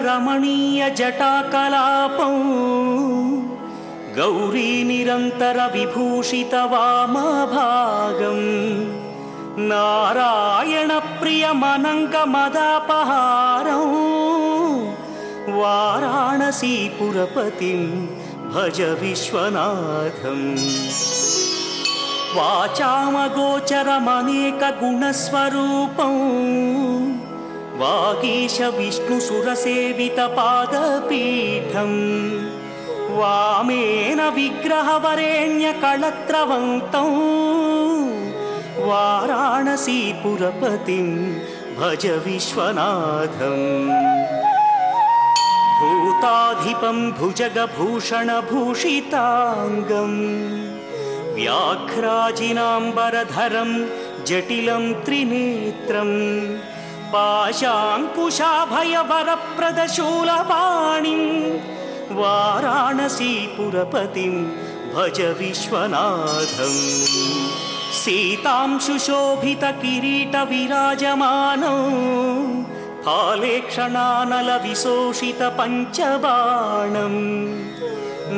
రమణీయ జటాకలాపం గౌరీ నిరంతర విభూషిత వామభాగం నారాయణ ప్రియమనంక మదాపహారం వారాణసీపురపతిం భజ విశ్వనాథం వాచామగోచరమనేక గుణస్వరూపం వాగీశ విష్ణుసురసేవిత పాదపీఠం వామేన విగ్రహవరేణ్య కళత్రవంతం వారాణసీపురపతిం భజ విశ్వనాథం భూతాధిపం భుజగభూషణభూషితాంగం వ్యాఘ్రాజినాంబరధరం జటిలం త్రినేత్రం పాశాంకుశాభయవరప్రదశూలపాణిం వారాణసీపురపతిం భజ విశ్వనాథం సీతాంశుశోభిత కిరీట విరాజమానం ఫాలేక్షణానల విశోషిత పంచబాణం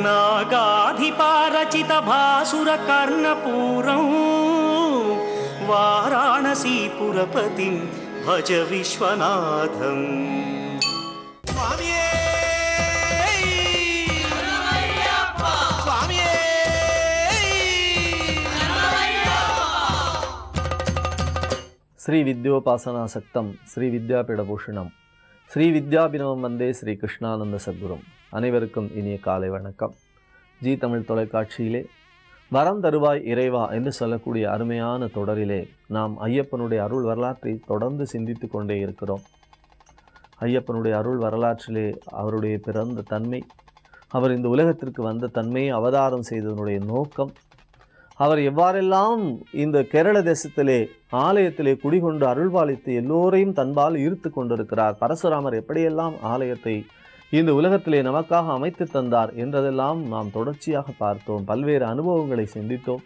నాగాధిపారచిత భాసుర కర్ణపూరం వారాణసీపురపతిం భజ విశ్వనాథం ஸ்ரீ வித்யோபாசனாசக்தம் ஸ்ரீ வித்யாபீடபூஷணம் ஸ்ரீ வித்யாபினவம் வந்தே ஸ்ரீ கிருஷ்ணானந்த சத்குரும். அனைவருக்கும் இனிய காலை வணக்கம். ஜி தமிழ் தொலைக்காட்சியிலே வரம் தருவாய் இறைவா என்று சொல்லக்கூடிய அருமையான தொடரிலே நாம் ஐயப்பனுடைய அருள் வரலாற்றை தொடர்ந்து சிந்தித்து கொண்டே இருக்கிறோம். ஐயப்பனுடைய அருள் வரலாற்றிலே அவருடைய பிறந்த தன்மை, அவர் இந்த உலகத்திற்கு வந்த தன்மையை அவதாரம் செய்ததனுடைய நோக்கம், அவர் எவ்வாறெல்லாம் இந்த கேரள தேசத்திலே ஆலயத்திலே குடிகொண்டு அருள்பாலித்து எல்லோரையும் தன்பால் ஈர்த்து கொண்டிருக்கிறார், பரசுராமர் எப்படியெல்லாம் ஆலயத்தை இந்த உலகத்திலே நமக்காக அமைத்து தந்தார் என்றதெல்லாம் நாம் தொடர்ச்சியாக பார்த்தோம். பல்வேறு அனுபவங்களை சிந்தித்தோம்.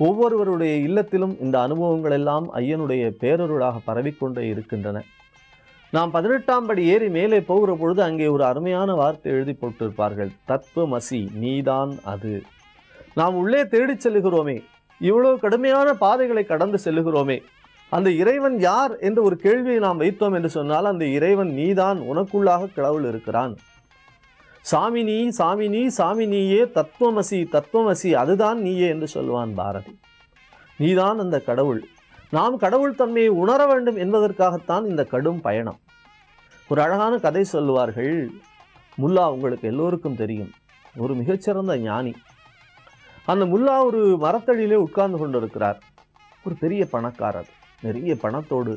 ஒவ்வொருவருடைய இல்லத்திலும் இந்த அனுபவங்கள் எல்லாம் ஐயனுடைய பேரருளாக பரவிக்கொண்டே இருக்கின்றன. நாம் 18ஆம் படி ஏறி மேலே போகிற பொழுது அங்கே ஒரு அருமையான வார்த்தை எழுதி போட்டிருப்பார்கள், தத்துவமசி நீதான் அது. நாம் உள்ளே தேடிச் செல்லுகிறோமே, இவ்வளவு கடுமையான பாதைகளை கடந்து செல்லுகிறோமே, அந்த இறைவன் யார் என்ற ஒரு கேள்வியை நாம் வைத்தோம் என்று சொன்னால் அந்த இறைவன் நீதான், உனக்குள்ளாக கடவுள் இருக்கிறான். சாமினி சாமினி சாமினியே தத்துவமசி தத்துவமசி அதுதான் நீயே என்று சொல்வான் பாரதி. நீதான் அந்த கடவுள். நாம் கடவுள் தன்மையை உணர வேண்டும் என்பதற்காகத்தான் இந்த கடும் பயணம். ஒரு அழகான கதை சொல்லுவார்கள். முல்லா உங்களுக்கு எல்லோருக்கும் தெரியும், ஒரு மிகச்சிறந்த ஞானி. அந்த முல்லா ஒரு மரத்தடியிலே உட்கார்ந்து கொண்டிருக்கிறார். ஒரு பெரிய பணக்காரர், நிறைய பணத்தோடு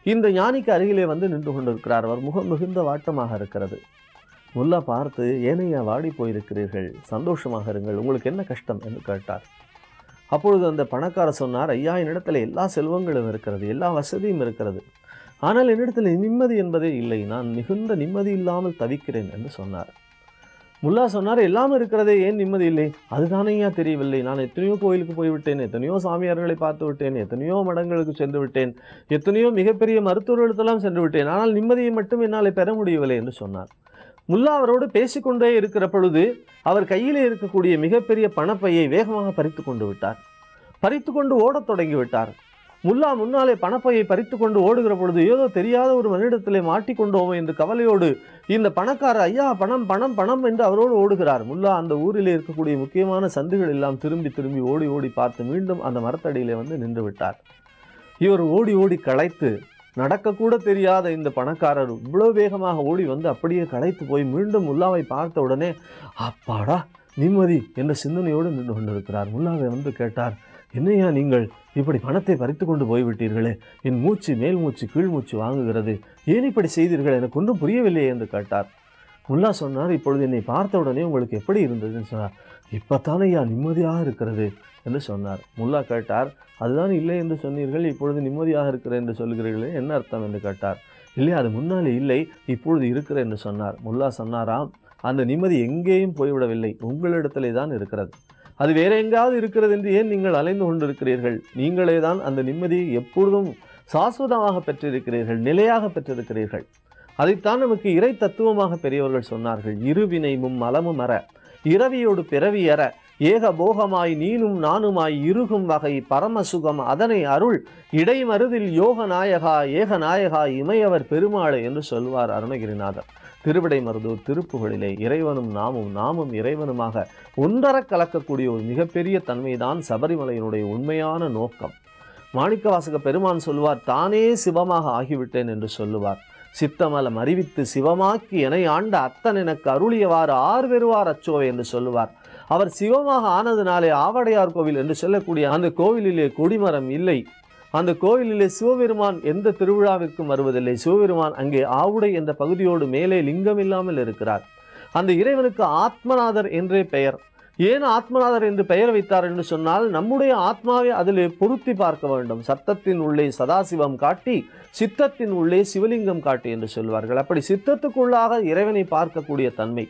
இந்த ஞானிக்கு அருகிலே வந்து நின்று கொண்டிருக்கிறார். அவர் முகம் மிகுந்த வாட்டமாக இருக்கிறது. முல்லா பார்த்து, ஏனையா வாடி போயிருக்கிறீர்கள், சந்தோஷமாக இருங்கள், உங்களுக்கு என்ன கஷ்டம் என்று கேட்டார். அப்பொழுது அந்த பணக்காரர் சொன்னார், ஐயா, என்னிடத்தில் எல்லா செல்வங்களும் இருக்கிறது, எல்லா வசதியும் இருக்கிறது, ஆனால் என்னிடத்தில் நிம்மதி என்பதே இல்லை, நான் மிகுந்த நிம்மதி இல்லாமல் தவிக்கிறேன் என்று சொன்னார். முல்லா சொன்னார், எல்லாம் இருக்கிறதே, ஏன் நிம்மதி இல்லை? அதுதானையா தெரியவில்லை. நான் எத்தனையோ கோயிலுக்கு போய்விட்டேன், எத்தனையோ சாமியார்களை பார்த்து விட்டேன், எத்தனையோ மடங்களுக்கு சென்று விட்டேன், எத்தனையோ மிகப்பெரிய மருத்துவர்களுக்கெல்லாம் சென்று விட்டேன், ஆனால் நிம்மதியை மட்டும் என்னால் பெற முடியவில்லை என்று சொன்னார். முல்லா அவரோடு பேசிக்கொண்டே இருக்கிற பொழுது அவர் கையிலே இருக்கக்கூடிய மிகப்பெரிய பணப்பையை வேகமாக பறித்து கொண்டு விட்டார். பறித்து கொண்டு ஓடத் தொடங்கிவிட்டார். முல்லா முன்னாலே பணப்பையை பறித்து கொண்டு ஓடுகிற பொழுது ஏதோ தெரியாத ஒரு மனிதத்திலே மாட்டிக்கொண்டோமோ என்று கவலையோடு இந்த பணக்காரர், ஐயா பணம் பணம் பணம் என்று அவரோடு ஓடுகிறார். முல்லா அந்த ஊரிலே இருக்கக்கூடிய முக்கியமான சந்துகள் எல்லாம் திரும்பி திரும்பி ஓடி ஓடி பார்த்து மீண்டும் அந்த மரத்தடியிலே வந்து நின்று விட்டார். இவர் ஓடி ஓடி களைத்து, நடக்கக்கூட தெரியாத இந்த பணக்காரர் இவ்வளவு வேகமாக ஓடி வந்து அப்படியே களைத்து போய் மீண்டும் முல்லாவை பார்த்த உடனே அப்பாடா நிம்மதி என்ற சிந்தனையோடு நின்று கொண்டிருக்கிறார். முல்லாவை வந்து கேட்டார், என்னையா நீங்கள் இப்படி பணத்தை பறித்து கொண்டு போய்விட்டீர்களே, என் மூச்சு மேல் மூச்சு கீழ் மூச்சு வாங்குகிறது, ஏன் இப்படி செய்தீர்கள், எனக்கு ஒன்றும் புரியவில்லையே என்று கேட்டார். முல்லா சொன்னார், இப்பொழுது என்னை பார்த்த உடனே உங்களுக்கு எப்படி இருந்ததுன்னு சொன்னார். இப்போத்தானே ஐயா நிம்மதியாக இருக்கிறது என்று சொன்னார். முல்லா கேட்டார், அதுதான் இல்லை என்று சொன்னீர்கள், இப்பொழுது நிம்மதியாக இருக்கிற என்று சொல்கிறீர்களே, என்ன அர்த்தம் என்று கேட்டார். இல்லை, அது முன்னாலே இல்லை, இப்பொழுது இருக்கிற என்று சொன்னார். முல்லா சொன்னாராம், அந்த நிம்மதி எங்கேயும் போய்விடவில்லை, உங்களிடத்திலே தான் இருக்கிறது. அது வேற எங்காவது இருக்கிறது என்று ஏன் நீங்கள் அலைந்து கொண்டிருக்கிறீர்கள்? நீங்களே தான் அந்த நிம்மதியை எப்பொழுதும் சாஸ்வதமாக பெற்றிருக்கிறீர்கள், நிலையாக பெற்றிருக்கிறீர்கள். அதைத்தான் நமக்கு இறை தத்துவமாக பெரியவர்கள் சொன்னார்கள். இருவினை மலமும் அற இரவியோடு பிறவியற ஏக போகமாய் நீனும் நானுமாய் இருகும் வகை பரமசுகம் அதனை அருள் இடைமருதில் யோக நாயகா ஏக நாயகா இமையவர் பெருமாளை என்று சொல்வார் அருணகிரிநாதர். திருவிடை மருதூர் திருப்புகழிலே இறைவனும் நாமும் நாமும் இறைவனுமாக ஒன்றர கலக்கக்கூடிய ஒரு மிகப்பெரிய தன்மைதான் சபரிமலையினுடைய உண்மையான நோக்கம். மாணிக்கவாசக பெருமான் சொல்லுவார், தானே சிவமாக ஆகிவிட்டேன் என்று சொல்லுவார். சித்தமலம் அறிவித்து சிவமாக்கி எனை ஆண்ட அத்தன் எனக்கு அருளியவாறு ஆர்வெருவார் அச்சோவை என்று சொல்லுவார். அவர் சிவமாக ஆனதுனாலே ஆவடையார் கோவில் என்று சொல்லக்கூடிய அந்த கோவிலிலே கொடிமரம் இல்லை. அந்த கோவிலிலே சிவபெருமான் எந்த திருவிழாவிற்கும் வருவதில்லை. சிவபெருமான் அங்கே ஆவுடை என்ற பகுதியோடு மேலே லிங்கம் இல்லாமல் இருக்கிறார். அந்த இறைவனுக்கு ஆத்மநாதர் என்றே பெயர். ஏன் ஆத்மநாதர் என்று பெயர் வைத்தார் என்று சொன்னால், நம்முடைய ஆத்மாவை அதில் பொருத்தி பார்க்க வேண்டும். சத்தத்தின் உள்ளே சதாசிவம் காட்டி சித்தத்தின் உள்ளே சிவலிங்கம் காட்டி என்று சொல்வார்கள். அப்படி சித்தத்துக்குள்ளாக இறைவனை பார்க்கக்கூடிய தன்மை.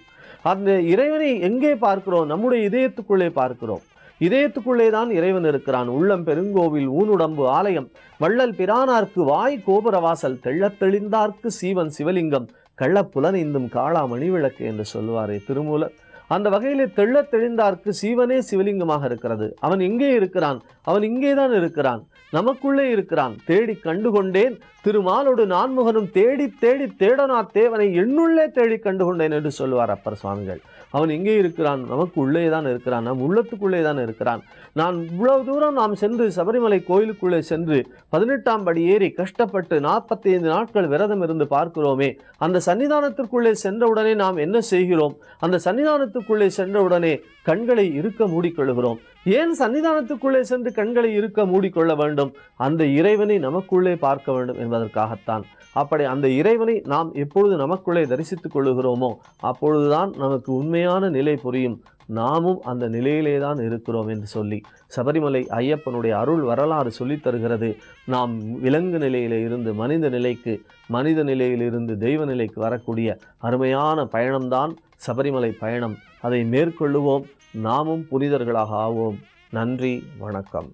அந்த இறைவனை எங்கே பார்க்கிறோம்? நம்முடைய இதயத்துக்குள்ளே பார்க்கிறோம். இதயத்துக்குள்ளே தான் இறைவன் இருக்கிறான். உள்ளம் பெருங்கோவில் ஊனுடம்பு ஆலயம் வள்ளல் பிரானார்க்கு வாய் கோபுரவாசல் தெள்ளத் தெளிந்தார்க்கு சீவன் சிவலிங்கம் கள்ளப்புலனைந்தும் காளா மணிவிளக்கு என்று சொல்லுவாரே திருமூலர். அந்த வகையிலே தெள்ளத் தெளிந்தார்க்கு சீவனே சிவலிங்கமாக இருக்கிறது. அவன் எங்கே இருக்கிறான்? அவன் இங்கேதான் இருக்கிறான், நமக்குள்ளே இருக்கிறான். தேடி கண்டுகொண்டேன் திருமாலோடு நான்முகனும் தேடி தேடி தேடனா தேவனை எண்ணுள்ளே தேடி கண்டுகொண்டேன் என்று சொல்லுவார் அப்பர் சுவாமிகள். அவன் எங்கே இருக்கிறான்? நமக்கு உள்ளே தான் இருக்கிறான், நம் உள்ளத்துக்குள்ளே தான் இருக்கிறான். நான் இவ்வளவு தூரம் நாம் சென்று சபரிமலை கோயிலுக்குள்ளே சென்று 18ஆம் படி ஏறி கஷ்டப்பட்டு 45 நாட்கள் விரதம் இருந்து பார்க்கிறோமே, அந்த சன்னிதானத்திற்குள்ளே சென்றவுடனே நாம் என்ன செய்கிறோம்? அந்த சன்னிதானத்துக்குள்ளே சென்றவுடனே கண்களை இருக்க மூடிக்கொள்கிறோம். ஏன் சன்னிதானத்துக்குள்ளே சென்று கண்களை இருக்க மூடிக்கொள்ள வேண்டும்? அந்த இறைவனை நமக்குள்ளே பார்க்க வேண்டும் என்பதற்காகத்தான். அப்படி அந்த இறைவனை நாம் எப்பொழுது நமக்குள்ளே தரிசித்துக் கொள்ளுகிறோமோ அப்பொழுதுதான் நமக்கு உண்மையான நிலை புரியும். நாமும் அந்த நிலையிலே தான் இருக்கிறோம் என்று சொல்லி சபரிமலை ஐயப்பனுடைய அருள் வரலாறு சொல்லித் தருகிறது. நாம் விலங்கு நிலையிலே இருந்து மனித நிலைக்கு, மனித நிலையிலிருந்து தெய்வ நிலைக்கு வரக்கூடிய அருமையான பயணம்தான் சபரிமலை பயணம். அதை மேற்கொள்ளுவோம், நாமும் புனிதர்களாக ஆவோம். நன்றி, வணக்கம்.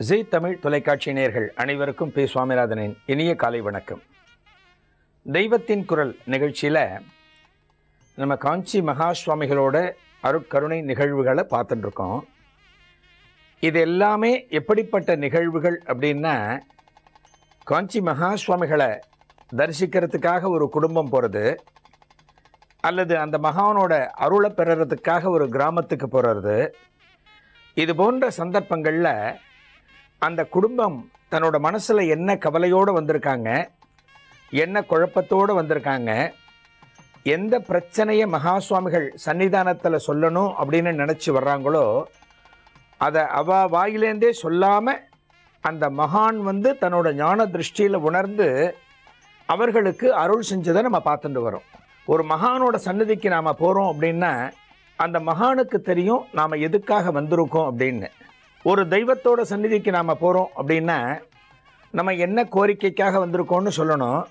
ஜீ தமிழ் தொலைக்காட்சி நேயர்கள் அனைவருக்கும் பி. சுவாமிநாதனின் இனிய காலை வணக்கம். தெய்வத்தின் குரல் நிகழ்ச்சியில் நம்ம காஞ்சி மகா சுவாமிகளோட அருட்கருணை நிகழ்வுகளை பார்த்துட்டு இருக்கோம். இது எல்லாமே எப்படிப்பட்ட நிகழ்வுகள் அப்படின்னா, காஞ்சி மகா சுவாமிகளை தரிசிக்கிறதுக்காக ஒரு குடும்பம் போகிறது, அல்லது அந்த மகானோட அருளை பெறுறதுக்காக ஒரு கிராமத்துக்கு போகிறது. இது போன்ற சந்தர்ப்பங்களில் அந்த குடும்பம் தன்னோட மனசில் என்ன கவலையோடு வந்திருக்காங்க, என்ன குழப்பத்தோடு வந்திருக்காங்க, எந்த பிரச்சனையை மகா சுவாமிகள் சன்னிதானத்தில் சொல்லணும் அப்படின்னு நினச்சி வர்றாங்களோ அதை அவ வாயிலேருந்தே சொல்லாமல் அந்த மகான் வந்து தன்னோட ஞான திருஷ்டியில் உணர்ந்து அவர்களுக்கு அருள் செஞ்சதை நம்ம பார்த்துட்டு வரோம். ஒரு மகானோட சந்நிதிக்கு நாம் போகிறோம் அப்படின்னா அந்த மகானுக்கு தெரியும் நாம் எதுக்காக வந்திருக்கோம் அப்படின்னு. ஒரு தெய்வத்தோட சந்நிதிக்கு நாம் போகிறோம் அப்படின்னா நம்ம என்ன கோரிக்கைக்காக வந்திருக்கோம்னு சொல்லணும்.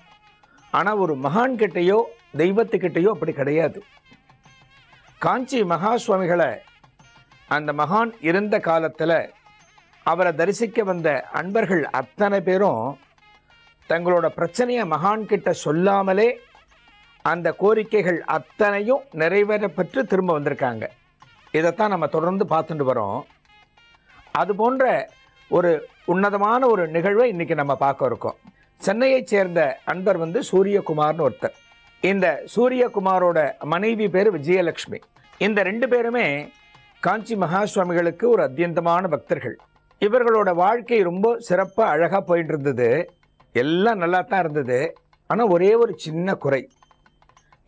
ஆனால் ஒரு மகான்கிட்டையோ தெய்வத்துக்கிட்டேயோ அப்படி கிடையாது. காஞ்சி மகா சுவாமிகளை அந்த மகான் இருந்த காலத்தில் அவரை தரிசிக்க வந்த அன்பர்கள் அத்தனை பேரும் தங்களோட பிரச்சனையை மகான்கிட்ட சொல்லாமலே அந்த கோரிக்கைகள் அத்தனையும் நிறைவேறப்பெற்று திரும்ப வந்திருக்காங்க. இதைத்தான் நம்ம தொடர்ந்து பார்த்துட்டு வரோம். அது போன்ற ஒரு உன்னதமான ஒரு நிகழ்வை இன்றைக்கி நம்ம பார்க்க இருக்கோம். சென்னையைச் சேர்ந்த அன்பர் வந்து சூரியகுமார்னு ஒருத்தர். இந்த சூரியகுமாரோட மனைவி பேர் விஜயலட்சுமி. இந்த 2 பேருமே காஞ்சி மகா சுவாமிகளுக்கு ஒரு அத்தியந்தமான பக்தர்கள். இவர்களோட வாழ்க்கை ரொம்ப சிறப்பாக அழகாக போயிட்டு இருந்தது, எல்லாம் நல்லா தான் இருந்தது. ஆனால் ஒரே ஒரு சின்ன குறை.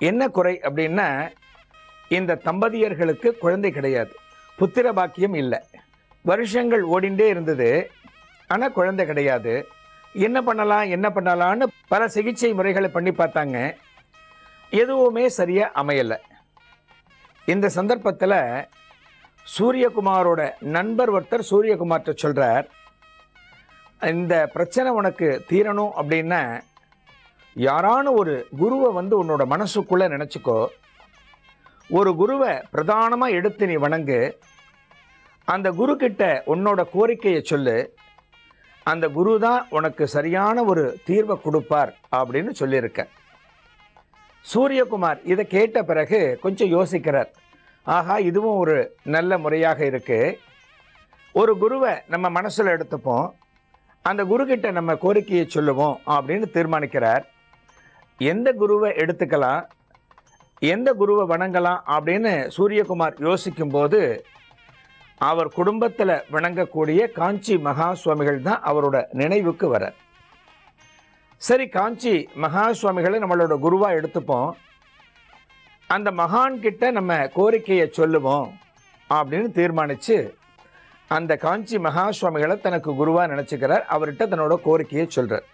என்ன குறை அப்படின்னா, இந்த தம்பதியர்களுக்கு குழந்தை கிடையாது, புத்திர பாக்கியம் இல்லை. வருஷங்கள் ஓடிண்டே இருந்தது, ஆனால் குழந்தை கிடையாது. என்ன பண்ணலான்னு பல சிகிச்சை முறைகளை பண்ணி பார்த்தாங்க, எதுவுமே சரியாக அமையலை. இந்த சந்தர்ப்பத்தில் சூரியகுமாரோட நண்பர் ஒருத்தர் சூரியகுமார்கிட்ட சொல்கிறார், இந்த பிரச்சனை உனக்கு தீரணும் அப்படின்னா யாரான ஒரு குருவை வந்து உன்னோட மனசுக்குள்ளே நினச்சிக்கோ. ஒரு குருவை பிரதானமாக எடுத்து நீ வணங்கு, அந்த குரு கிட்ட உன்னோட கோரிக்கையை சொல்லு, அந்த குரு தான் உனக்கு சரியான ஒரு தீர்வை கொடுப்பார் அப்படின்னு சொல்லியிருக்க. சூரியகுமார் இதை கேட்ட பிறகு கொஞ்சம் யோசிக்கிறார். ஆஹா, இதுவும் ஒரு நல்ல முறையாக இருக்கு. ஒரு குருவை நம்ம மனசில் எடுத்துப்போம், அந்த குரு கிட்ட நம்ம கோரிக்கையை சொல்லுவோம் அப்படின்னு தீர்மானிக்கிறார். எந்த குருவை எடுத்துக்கலாம், எந்த குருவை வணங்கலாம் அப்படின்னு சூரியகுமார் யோசிக்கும்போது அவர் குடும்பத்தில் வணங்கக்கூடிய காஞ்சி மகா சுவாமிகள் தான் அவரோட நினைவுக்கு வர. சரி, காஞ்சி மகா சுவாமிகளை நம்மளோட குருவா எடுத்துப்போம், அந்த மகான் கிட்ட நம்ம கோரிக்கையை சொல்லுவோம் அப்படின்னு தீர்மானித்து அந்த காஞ்சி மகா சுவாமிகளை தனக்கு குருவா நினச்சிக்கிறார். அவர்கிட்ட தன்னோட கோரிக்கையை சொல்கிறார்.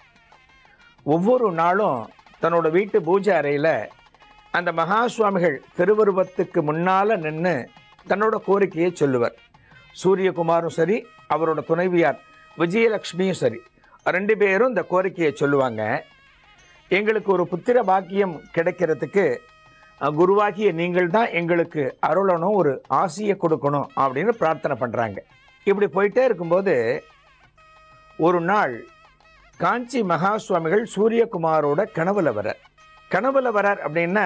ஒவ்வொரு நாளும் தன்னோட வீட்டு பூஜை அறையில் அந்த மகா சுவாமிகள் திருவுருவத்துக்கு முன்னால் நின்று தன்னோட கோரிக்கையை சொல்லுவார். சூரியகுமாரும் சரி, அவரோட துணைவியார் விஜயலட்சுமியும் சரி, 2 பேரும் இந்த கோரிக்கையை சொல்லுவாங்க. எங்களுக்கு ஒரு புத்திர பாக்கியம் கிடைக்கிறதுக்கு குருவாகிய நீங்கள் தான் எங்களுக்கு அருளணும், ஒரு ஆசியை கொடுக்கணும் அப்படின்னு பிரார்த்தனை பண்ணுறாங்க. இப்படி போயிட்டே இருக்கும்போது ஒரு நாள் காஞ்சி மகா சுவாமிகள் சூரியகுமாரோட கனவுல வரார் அப்படின்னா,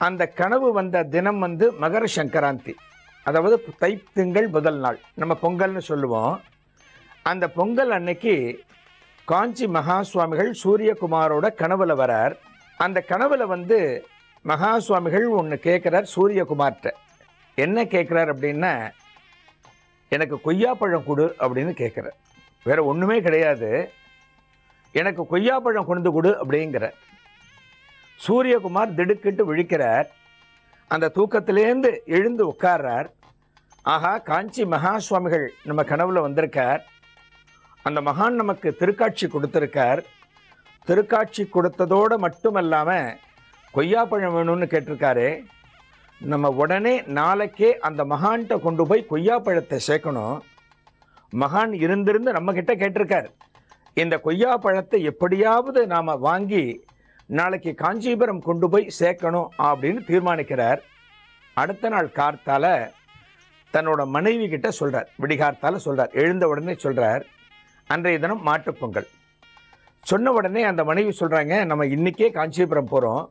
அந்த கனவு வந்த தினம் மகர சங்கராந்தி, அதாவது தைத்திங்கள் முதல் நாள், நம்ம பொங்கல்னு சொல்லுவோம். அந்த பொங்கல் அன்னைக்கு காஞ்சி மகா சுவாமிகள் சூரியகுமாரோட கனவுல வரார். அந்த கனவுல மகா சுவாமிகள் ஒன்று கேட்குறார் சூரியகுமார்கிட்ட. என்ன கேட்குறார் அப்படின்னா, எனக்கு கொய்யாப்பழம் கொடு அப்படின்னு கேட்குறார். வேற ஒன்றுமே கிடையாது, எனக்கு கொய்யாப்பழம் கொண்டு கொடு அப்படிங்கிறார். சூரியகுமார் திடுக்கிட்டு விழிக்கிறார். அந்த தூக்கத்திலேருந்து எழுந்து உட்கார்றார். ஆஹா, காஞ்சி மகா சுவாமிகள் நம்ம கனவுல வந்திருக்கார், அந்த மகான் நமக்கு திருக்காட்சி கொடுத்துருக்கார். திருக்காட்சி கொடுத்ததோடு மட்டுமல்லாமல் கொய்யாப்பழம் வேணும்னு கேட்டிருக்காரு. நம்ம உடனே நாளைக்கே அந்த மகான்கிட்ட கொண்டு போய் கொய்யாப்பழத்தை சேர்க்கணும். மகான் இருந்திருந்து நம்மக்கிட்ட கேட்டிருக்கார், இந்த கொய்யாப்பழத்தை எப்படியாவது நாம் வாங்கி நாளைக்கு காஞ்சிபுரம் கொண்டு போய் சேர்க்கணும் அப்படின்னு தீர்மானிக்கிறார். அடுத்த நாள் கார்த்தால தன்னோட மனைவி கிட்ட சொல்கிறார், விடிகார்த்தால சொல்கிறார், எழுந்த உடனே சொல்கிறார், அன்றைய தினம் மாட்டுப்பொங்கல். சொன்ன உடனே அந்த மனைவி சொல்கிறாங்க, நம்ம இன்றைக்கே காஞ்சிபுரம் போகிறோம்,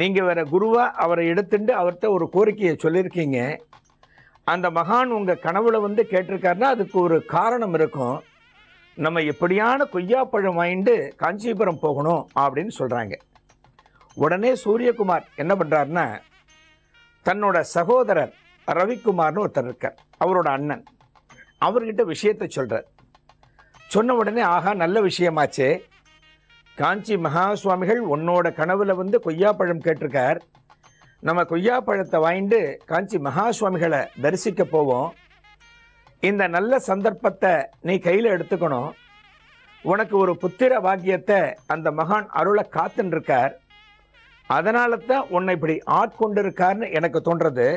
நீங்கள் வேறு குருவா அவரை எடுத்துட்டு அவர்கிட்ட ஒரு கோரிக்கையை சொல்லியிருக்கீங்க, அந்த மகான் உங்கள் கனவுல கேட்டிருக்காருன்னா அதுக்கு ஒரு காரணம் இருக்கும், நம்ம எப்படியான கொய்யாப்பழம் வாங்கிட்டு காஞ்சிபுரம் போகணும் அப்படின்னு சொல்கிறாங்க. உடனே சூரியகுமார் என்ன பண்ணுறாருன்னா, தன்னோட சகோதரர் ரவிக்குமார்னு ஒருத்தர் இருக்கார், அவரோட அண்ணன், அவர்கிட்ட விஷயத்தை சொல்கிறார். சொன்ன உடனே ஆகா, நல்ல விஷயமாச்சே, காஞ்சி மகா சுவாமிகள் உன்னோட கனவுல கொய்யாப்பழம் கேட்டிருக்கார், நம்ம கொய்யாப்பழத்தை வாங்கிட்டு காஞ்சி மகா சுவாமிகளை தரிசிக்க போவோம், இந்த நல்ல சந்தர்ப்பத்தை நீ கையில் எடுத்துக்கணும், உனக்கு ஒரு புத்திர பாக்கியத்தை அந்த மகான் அருளை காத்துன்னு இருக்கார், அதனால தான் உன்னை இப்படி ஆட்கொண்டிருக்கார்னு எனக்கு தோன்றது,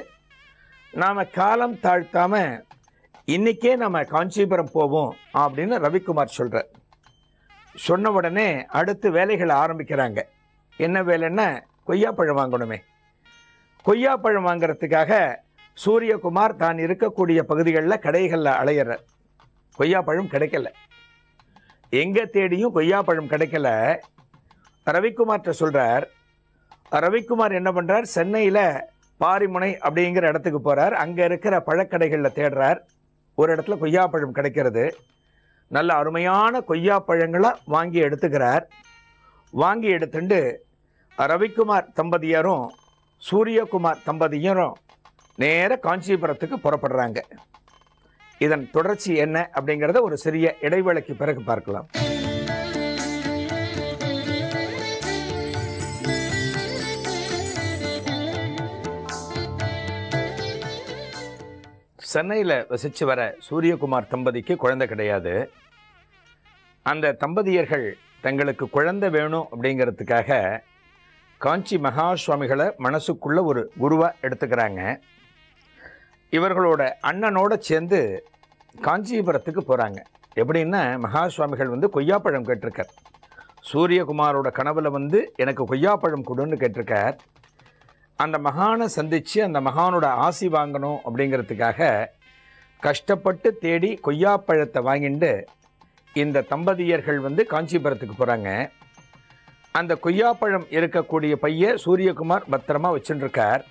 நாம் காலம் தாழ்த்தாம இன்னைக்கே நம்ம காஞ்சிபுரம் போவோம் அப்படின்னு ரவிக்குமார் சொல்கிறார். சொன்ன உடனே அடுத்து வேலைகளை ஆரம்பிக்கிறாங்க. என்ன வேலைன்னா, கொய்யாப்பழம் வாங்கணுமே. கொய்யாப்பழம் வாங்கிறதுக்காக சூரியகுமார் தான் இருக்கக்கூடிய பகுதிகளில் கடைகளில் அலையிறார். கொய்யாப்பழம் கிடைக்கல, எங்கே தேடியும் கொய்யாப்பழம் கிடைக்கல. ரவிக்குமார்கிட்ட சொல்கிறார். ரவிக்குமார் என்ன பண்ணுறார், சென்னையில் பாரிமுனை அப்படிங்கிற இடத்துக்கு போகிறார். அங்கே இருக்கிற பழக்கடைகளில் தேடுறார். ஒரு இடத்துல கொய்யாப்பழம் கிடைக்கிறது. நல்ல அருமையான கொய்யாப்பழங்களை வாங்கி எடுத்துக்கிறார். வாங்கி எடுத்துட்டு ரவிக்குமார் தம்பதியரும் சூரியகுமார் தம்பதியரும் நேர காஞ்சிபுரத்துக்கு புறப்படுறாங்க. இதன் தொடர்ச்சி என்ன அப்படிங்கிறத ஒரு சிறிய இடைவேளைக்கு பிறகு பார்க்கலாம். சென்னையில் வசித்து வர சூரியகுமார் தம்பதிக்கு குழந்தை கிடையாது. அந்த தம்பதியர்கள் தங்களுக்கு குழந்தை வேணும் அப்படிங்கிறதுக்காக காஞ்சி மகா சுவாமிகளை மனசுக்குள்ள ஒரு குருவாக எடுத்துக்கிறாங்க. இவர்களோட அண்ணனோட சேர்ந்து காஞ்சிபுரத்துக்கு போகிறாங்க. எப்படின்னா, மகா சுவாமிகள் கொய்யாப்பழம் கேட்டிருக்கார். சூரியகுமாரோட கனவுல எனக்கு கொய்யாப்பழம் கொடுன்னு கேட்டிருக்கார். அந்த மகானை சந்தித்து அந்த மகானோட ஆசி வாங்கணும் அப்படிங்கிறதுக்காக கஷ்டப்பட்டு தேடி கொய்யாப்பழத்தை வாங்கிட்டு இந்த தம்பதியர்கள் காஞ்சிபுரத்துக்கு போகிறாங்க. அந்த கொய்யாப்பழம் இருக்கக்கூடிய பைய சூரியகுமார் பத்திரமா வச்சுட்டுருக்கார்.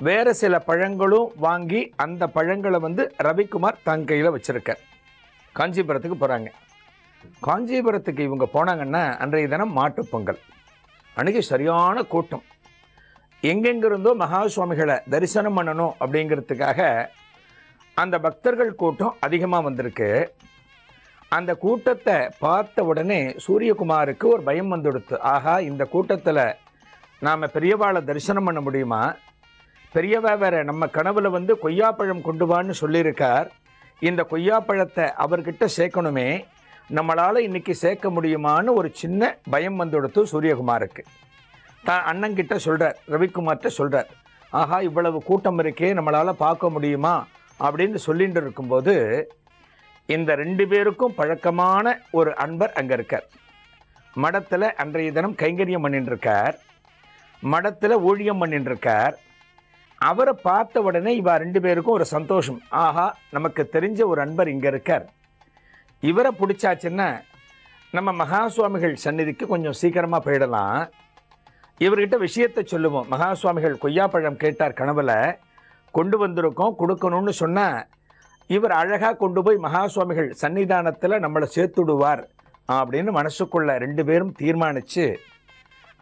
வேறு சில பழங்களும் வாங்கி அந்த பழங்களை ரவிக்குமார் தன் கையில் வச்சுருக்கார். காஞ்சிபுரத்துக்கு போகிறாங்க. காஞ்சிபுரத்துக்கு இவங்க போனாங்கன்னா அன்றைய தினம் மாட்டுப்பொங்கல் அன்றைக்கி சரியான கூட்டம். எங்கெங்கிருந்தோ மகா சுவாமிகளை தரிசனம் பண்ணணும் அப்படிங்கிறதுக்காக அந்த பக்தர்கள் கூட்டம் அதிகமாக வந்திருக்கு. அந்த கூட்டத்தை பார்த்த உடனே சூரியகுமாருக்கு ஒரு பயம் வந்துடுத்து. ஆஹா, இந்த கூட்டத்தில் நாம் பெரியவாளை தரிசனம் பண்ண முடியுமா? பெரியவா வேற நம்ம கனவுல கொய்யாப்பழம் கொண்டு வான்னு சொல்லியிருக்கார். இந்த கொய்யாப்பழத்தை அவர்கிட்ட சேர்க்கணுமே, நம்மளால் இன்னைக்கு சேர்க்க முடியுமான்னு ஒரு சின்ன பயம் வந்துடுத்து சூரியகுமாருக்கு. தான் அண்ணங்கிட்ட சொல்கிறார், ரவிக்குமார்கிட்ட சொல்கிறார், ஆஹா இவ்வளவு கூட்டம் இருக்கே, நம்மளால் பார்க்க முடியுமா அப்படின்னு சொல்லிட்டு இருக்கும்போது இந்த 2 பேருக்கும் பழக்கமான ஒரு அன்பர் அங்கே இருக்கார். மடத்தில் அன்றைய தினம் கைங்கரியம் பண்ணிட்டுருக்கார். மடத்தில் ஊழியம் பண்ணிட்டுருக்கார். அவரை பார்த்த உடனே இவா 2 பேருக்கும் ஒரு சந்தோஷம். ஆஹா, நமக்கு தெரிஞ்ச ஒரு அன்பர் இங்கே இருக்கார், இவரை பிடிச்சாச்சுன்னா நம்ம மகா சுவாமிகள் சந்நிதிக்கு கொஞ்சம் சீக்கிரமாக போயிடலாம். இவர்கிட்ட விஷயத்தை சொல்லுவோம். மகா சுவாமிகள் கொய்யாப்பழம் கேட்டார், கனவுல கொண்டு வந்திருக்கோம், கொடுக்கணும்னு சொன்னால் இவர் அழகாக கொண்டு போய் மகா சுவாமிகள் சன்னிதானத்தில் நம்மளை சேர்த்துடுவார் அப்படின்னு மனசுக்குள்ள 2 பேரும் தீர்மானித்து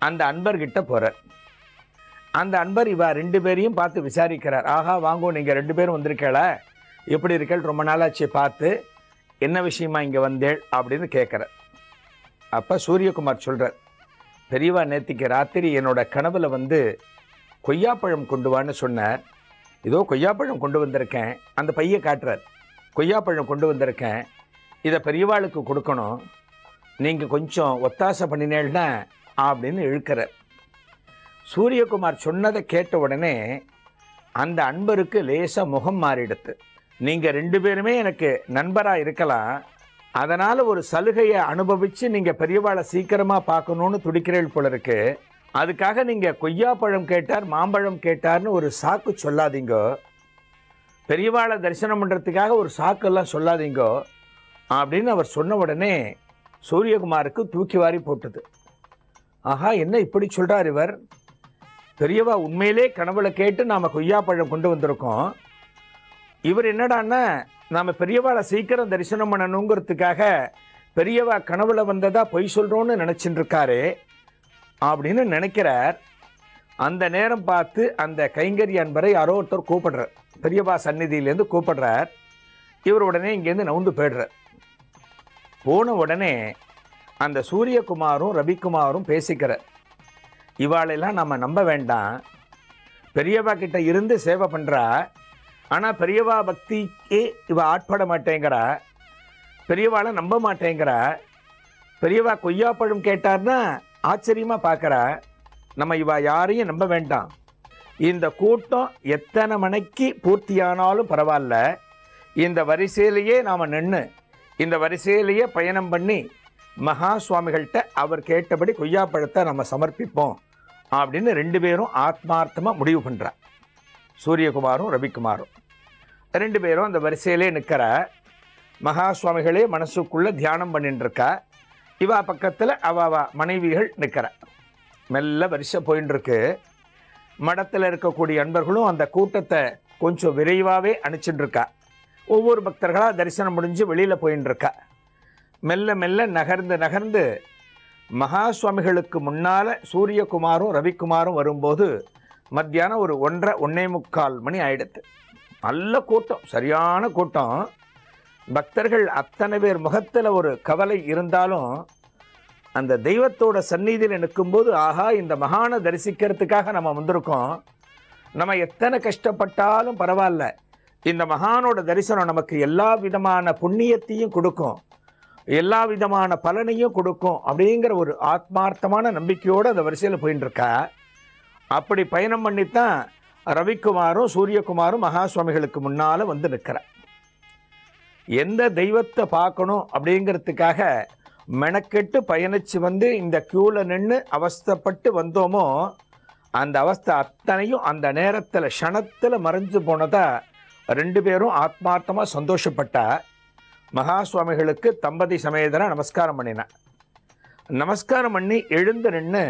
அந்த அன்பர்கிட்ட போகிறார். அந்த அன்பர் இவா 2 பேரையும் பார்த்து விசாரிக்கிறார். ஆஹா வாங்கோ, நீங்கள் 2 பேரும் வந்திருக்கேளா, எப்படி இருக்கேள், ரொம்ப நாளாச்சு பார்த்து, என்ன விஷயமா இங்கே வந்தேள் அப்படின்னு கேட்குறார். அப்போ சூரியகுமார் சொல்கிறார், பெரியவா நேத்திக்கு ராத்திரி என்னோட கனவுல கொய்யாப்பழம் கொண்டு வான்னு சொன்னார். இதோ கொய்யாப்பழம் கொண்டு வந்திருக்கேன். அந்த பையை காட்டுறார். கொய்யாப்பழம் கொண்டு வந்திருக்கேன், இதை பெரியவாளுக்கு கொடுக்கணும், நீங்கள் கொஞ்சம் ஒத்தாசை பண்ணினேன்னா அப்படின்னு இழுக்கிறார். சூரியகுமார் சொன்னதை கேட்ட உடனே அந்த அன்பருக்கு லேசாக முகம் மாறிடுது. நீங்கள் 2 பேருமே எனக்கு நண்பராக இருக்கலாம், அதனால் ஒரு சலுகையை அனுபவித்து நீங்கள் பெரியவாளை சீக்கிரமாக பார்க்கணுன்னு துடிக்கிறீள் போல இருக்கு. அதுக்காக நீங்கள் கொய்யாப்பழம் கேட்டார், மாம்பழம் கேட்டார்னு ஒரு சாக்கு சொல்லாதீங்கோ, பெரியவாளை தரிசனம் பண்ணுறதுக்காக ஒரு சாக்கெல்லாம் சொல்லாதீங்கோ அப்படின்னு அவர் சொன்ன உடனே சூரியகுமாருக்கு தூக்கி வாரி போட்டுது. ஆஹா, என்ன இப்படி சொல்கிறார் இவர், பெரியவா உண்மையிலே கனவுல கேட்டு நாம் கொய்யாப்பழம் கொண்டு வந்திருக்கோம், இவர் என்னடான்னா நாம் பெரியவாளை சீக்கிரம் தரிசனம் பண்ணணுங்கிறதுக்காக பெரியவா கனவுல வந்ததா பொய் சொல்கிறோன்னு நினச்சிட்டு இருக்காரு அப்படின்னு நினைக்கிறார். அந்த நேரம் பார்த்து அந்த கைங்கரி அன்பரை யாரோ ஒருத்தர் கூப்பிடுறார், பெரியவா சந்நிதியிலேருந்து கூப்பிடுறார். இவர் உடனே இங்கேருந்து நவுந்து போய்டுறார். போன உடனே அந்த சூரியகுமாரும் ரவிக்குமாரும் பேசிக்கிறார். இவாளெல்லாம் நம்ம நம்ப வேண்டாம், பெரியவா கிட்ட இருந்து சேவை பண்ணுறா, ஆனால் பெரியவா பக்திக்கே இவ ஆட்பட மாட்டேங்கிறா, பெரியவாளை நம்ப மாட்டேங்கிறா, பெரியவா கொய்யாப்பழம் கேட்டார்னா ஆச்சரியமாக பார்க்குறா, நம்ம இவா யாரையும் நம்ப வேண்டாம். இந்த கூட்டம் எத்தனை மணிக்கு பூர்த்தியானாலும் பரவாயில்ல, இந்த வரிசையிலேயே நாம் நின்று இந்த வரிசையிலேயே பயணம் பண்ணி மகா சுவாமிகள்கிட்ட அவர் கேட்டபடி கொய்யாப்பழத்தை நம்ம சமர்ப்பிப்போம் அப்படின்னு 2 பேரும் ஆத்மார்த்தமாக முடிவு பண்ணுறா. சூரியகுமாரும் ரவிக்குமாரும் 2 பேரும் அந்த வரிசையிலே நிற்கிற. மகா சுவாமிகளே மனசுக்குள்ளே தியானம் பண்ணிட்டு இருக்கா. இவா பக்கத்தில் அவ மனைவிகள் நிற்கிற. மெல்ல வரிசை போயின்னு இருக்கு. மடத்தில் இருக்கக்கூடிய அன்பர்களும் அந்த கூட்டத்தை கொஞ்சம் விரைவாகவே அனுப்பிச்சுட்டு இருக்கா. ஒவ்வொரு பக்தர்களாக தரிசனம் முடிஞ்சு வெளியில் போயின்னு இருக்கா. மெல்ல மெல்ல நகர்ந்து நகர்ந்து மகா சுவாமிகளுக்கு முன்னால் சூரியகுமாரும் ரவிக்குமாரும் வரும்போது மத்தியானம் ஒரு 1:30 1:45 மணி ஆயிடுது. நல்ல கூட்டம், சரியான கூட்டம். பக்தர்கள் அத்தனை பேர் முகத்தில் ஒரு கவலை இருந்தாலும் அந்த தெய்வத்தோட சந்நிதியில் நிற்கும்போது ஆஹா, இந்த மகானை தரிசிக்கிறதுக்காக நம்ம வந்திருக்கோம், நம்ம எத்தனை கஷ்டப்பட்டாலும் பரவாயில்ல, இந்த மகானோட தரிசனம் நமக்கு எல்லா விதமான புண்ணியத்தையும் கொடுக்கும், எல்லா விதமான பலனையும் கொடுக்கும் அப்படிங்கிற ஒரு ஆத்மார்த்தமான நம்பிக்கையோடு அந்த வரிசையில் போயின்னு இருக்கா. அப்படி பயணம் பண்ணித்தான் ரவிக்குமாரும் சூரியகுமாரும் மகா சுவாமிகளுக்கு முன்னால் வந்து நிற்கிறார். எந்த தெய்வத்தை பார்க்கணும் அப்படிங்கிறதுக்காக மெனக்கெட்டு பயணித்து வந்து இந்த க்யூவில் நின்று அவஸ்தைப்பட்டு வந்தோமோ அந்த அவஸ்தை அத்தனையும் அந்த நேரத்தில் க்ஷணத்தில் மறைஞ்சு போனதா 2 பேரும் ஆத்மார்த்தமாக சந்தோஷப்பட்டா. மகா சுவாமிகளுக்கு தம்பதி சமேதரா நமஸ்காரம் பண்ணினேன். நமஸ்காரம் பண்ணி எழுந்து நின்று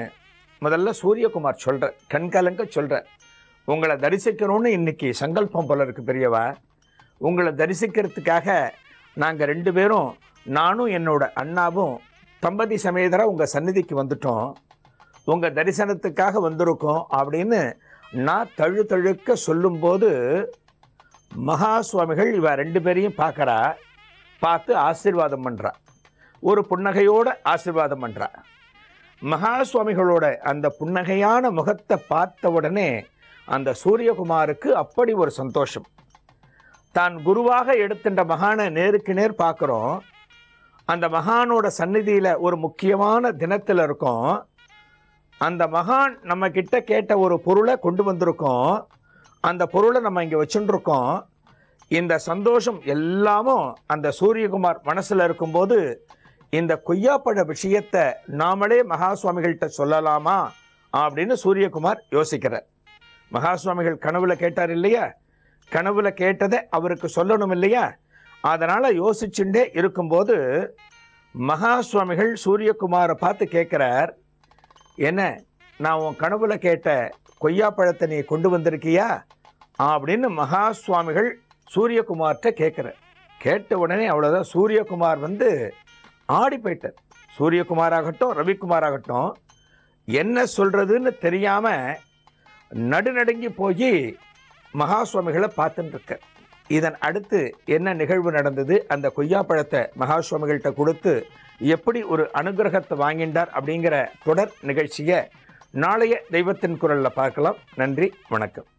முதல்ல சூரியகுமார் சொல்கிற, கண்கலங்க சொல்கிற, உங்களை தரிசிக்கணும்னு இன்னைக்கு சங்கல்பம் போல இருக்கு பெரியவா. உங்களை தரிசிக்கிறதுக்காக நாங்கள் 2 பேரும், நானும் என்னோட அண்ணாவும் தம்பதி சமேதரா உங்கள் சந்நிதிக்கு வந்துட்டோம், உங்கள் தரிசனத்துக்காக வந்திருக்கோம் அப்படின்னு நான் தழுக்க சொல்லும்போது மகா சுவாமிகள் இவ 2 பேரையும் பார்க்குறா. பார்த்து ஆசீர்வாதம் பண்ணுறா. ஒரு புன்னகையோடு ஆசீர்வாதம் பண்ணுறா. மகா சுவாமிகளோட அந்த புன்னகையான முகத்தை பார்த்த உடனே அந்த சூரியகுமாருக்கு அப்படி ஒரு சந்தோஷம். தான் குருவாக எடுத்துட்ட மகானை நேருக்கு நேர் பார்க்குறோம். அந்த மகானோட சந்நிதியில் ஒரு முக்கியமான தினத்தில் இருக்கோம். அந்த மகான் நம்ம கிட்ட கேட்ட ஒரு பொருளை கொண்டு வந்திருக்கோம். அந்த பொருளை நம்ம இங்கே வச்சுருக்கோம். இந்த சந்தோஷம் எல்லாமும் அந்த சூரியகுமார் மனசில் இருக்கும்போது இந்த கொய்யாப்பழ விஷயத்தை நாமளே மகா சுவாமிகள்கிட்ட சொல்லலாமா அப்படின்னு சூரியகுமார் யோசிக்கிறார். மகா சுவாமிகள் கனவுல கேட்டார் இல்லையா, கனவுல கேட்டதை அவருக்கு சொல்லணும் இல்லையா, அதனால் யோசிச்சுட்டே இருக்கும்போது மகா சுவாமிகள் சூரியகுமாரை பார்த்து கேட்குறார், என்ன நான் உன் கனவுல கேட்ட கொய்யாப்பழத்தை நீ கொண்டு வந்திருக்கியா அப்படின்னு மகா சுவாமிகள் சூரியகுமார்கிட்ட கேட்குறார். கேட்ட உடனே அவ்வளோதான், சூரியகுமார் ஆடி போயிட்டார். சூரியகுமாராகட்டும் ரவிக்குமாராகட்டும் என்ன சொல்கிறதுன்னு தெரியாமல் நடுநடுங்கி போய் மகா சுவாமிகளை பார்த்துட்டு இருக்க. இதன் அடுத்து என்ன நிகழ்வு நடந்தது, அந்த கொய்யாப்பழத்தை மகா சுவாமிகள்கிட்ட கொடுத்து எப்படி ஒரு அனுகிரகத்தை வாங்கிட்டார் அப்படிங்கிற தொடர் நிகழ்ச்சியை நாளைய தெய்வத்தின் குரலில் பார்க்கலாம். நன்றி, வணக்கம்.